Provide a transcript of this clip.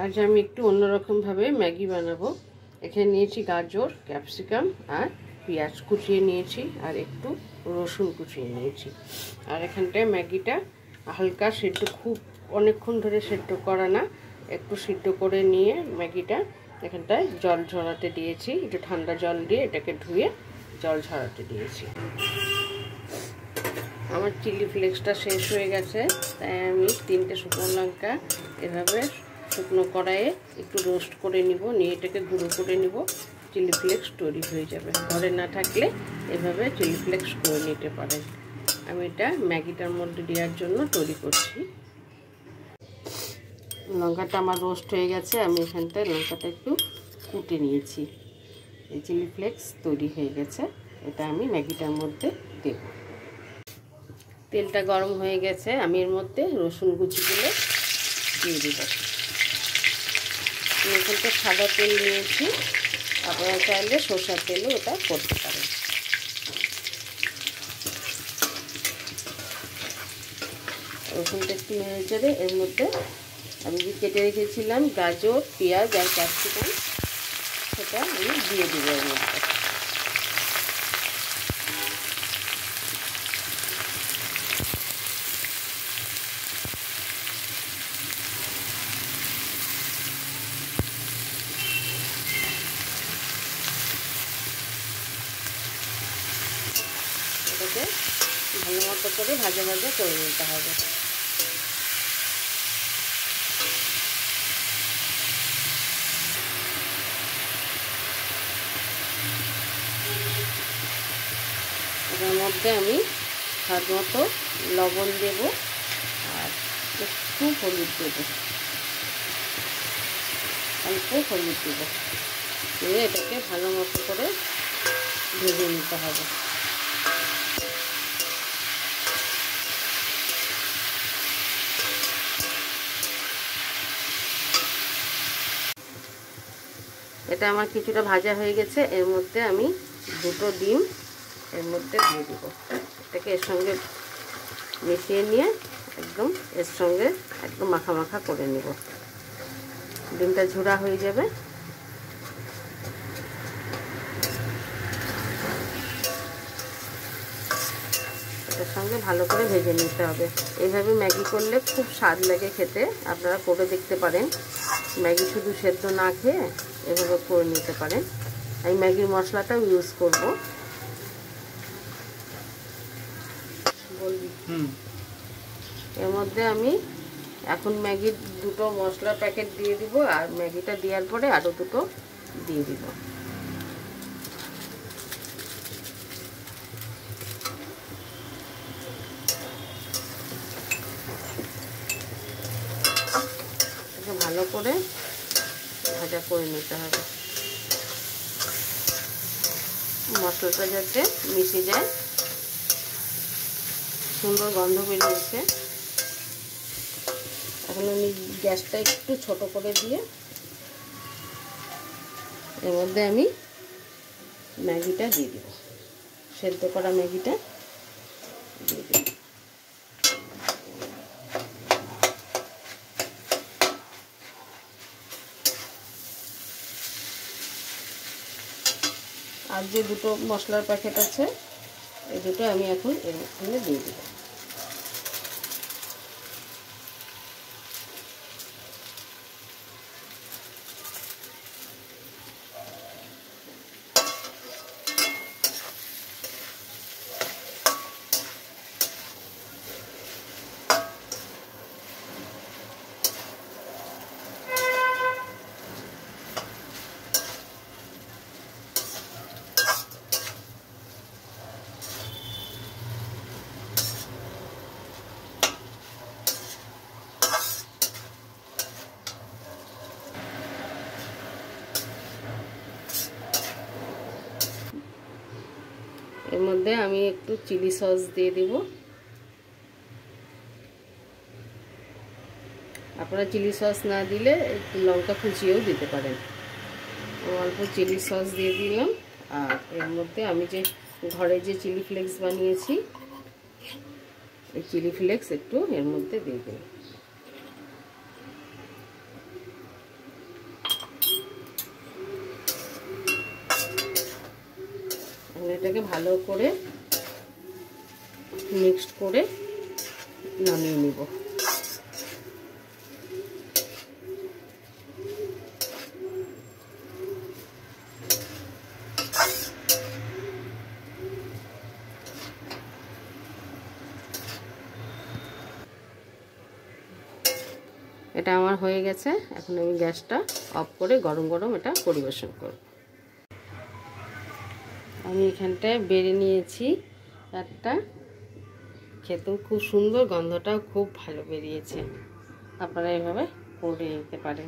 আজ আমি একটু অন্যরকম ভাবে ম্যাগি বানাবো। এখানে নিয়েছি গাজর, ক্যাপসিকাম আর পেঁয়াজ কুচিয়ে নিয়েছি, আর একটু রসুন কুচিয়ে নিয়েছি। আর এখানটায় ম্যাগিটা হালকা সিদ্ধ, খুব অনেকক্ষণ ধরে সিদ্ধ করা না, একটু সিদ্ধ করে নিয়ে ম্যাগিটা এখানটায় জল ঝরাতে দিয়েছি। একটু ঠান্ডা জল দিয়ে এটাকে ধুয়ে জল ঝরাতে দিয়েছি। আমার চিলি ফ্লেক্সটা শেষ হয়ে গেছে, তাই আমি 3টে শুকনো লঙ্কা এভাবে শুকনো কড়াইয়ে একটু রোস্ট করে নিব, নিয়ে এটাকে গুঁড়ো করে নিব। চিলি ফ্লেক্স তৈরি হয়ে যাবে। ঘরে না থাকলে এভাবে চিলি ফ্লেক্স করে নিতে পারেন। আমি এটা ম্যাগিটার মধ্যে দেওয়ার জন্য তৈরি করছি। লঙ্কাটা আমার রোস্ট হয়ে গেছে, আমি এখানটায় লঙ্কাটা একটু কুটে নিয়েছি। এই চিলি ফ্লেক্স তৈরি হয়ে গেছে, এটা আমি ম্যাগিটার মধ্যে দেব। তেলটা গরম হয়ে গেছে, আমি এর মধ্যে রসুন কুচিগুলো দিয়ে দেব। আমি এখানটা সাদা তেল নিয়েছি, আপনারা চাইলে সরষের তেলও এটা করতে পারেন। রসুনটা একটু নেড়ে চেড়ে এর মধ্যে আমি যে কেটে রেখেছিলাম গাজর, পেঁয়াজ আর ক্যাপসিকাম, সেটা আমি দিয়ে দেবো এর মধ্যে। এটাকে ভালো মতো করে ভাজা ভাজা করে নিতে হবে। এটার মধ্যে আমি স্বাদ মতো লবণ দেব আর একটু হলুদ দেব, অল্প হলুদ দেব, দিয়ে এটাকে ভালো মতো করে ভেজে নিতে হবে। এটা আমার কিছুটা ভাজা হয়ে গেছে, এর মধ্যে আমি 2টো ডিম এর মধ্যে দিয়ে দেব। এটাকে এর সঙ্গে মিশিয়ে নিয়ে একদম এর সঙ্গে একদম মাখা মাখা করে নেব। ডিমটা ঝুরা হয়ে যাবে। এটার সঙ্গে ভালো করে ভেজে নিতে হবে। এইভাবে ম্যাগি করলে খুব স্বাদ লাগে খেতে, আপনারা করে দেখতে পারেন। ম্যাগি শুধু সেদ্ধ না খেয়ে এভাবে করে নিতে পারেন। আমি ম্যাগির মশলাটাও ইউজ করব। এর মধ্যে আমি এখন ম্যাগির 2টো মশলার প্যাকেট দিয়ে দিব, আর ম্যাগিটা দেওয়ার পরে আরও 2টো দিয়ে দিব। ভালো করে ভাজা করে নিতে হবে, মশলাটা যাতে মিশে যায়। সুন্দর গন্ধ বেরিয়েছে। এখন আমি গ্যাসটা একটু ছোট করে দিয়ে এর মধ্যে আমি ম্যাগিটা দিয়ে দেব, সেদ্ধ করা ম্যাগিটা দিয়ে দেব। আর যে 2টো মশলার প্যাকেট আছে, এই 2টো আমি এখন এর মধ্যে দিয়ে দেব। এর মধ্যে আমি একটু চিলি সস দিয়ে দেব। আপনারা চিলি সস না দিলে একটু লঙ্কা কুচিয়েও দিতে পারেন। অল্প চিলি সস দিয়ে দিলাম, আর এর মধ্যে আমি যে ঘরে যে চিলি ফ্লেক্স বানিয়েছি, এই চিলি ফ্লেক্স একটু এর মধ্যে দিয়ে দিলাম। এটাকে ভালো করে মিক্সড করে নামিয়ে নিব। এটা আমার হয়ে গেছে। এখন আমি গ্যাসটা অফ করে গরম গরম এটা পরিবেশন করব। আমি এখানটায় বেড়ে নিয়েছি একটা, খেতেও খুব সুন্দর, গন্ধটাও খুব ভালো বেরিয়েছে। আপনারা এইভাবে করে নিতে পারেন।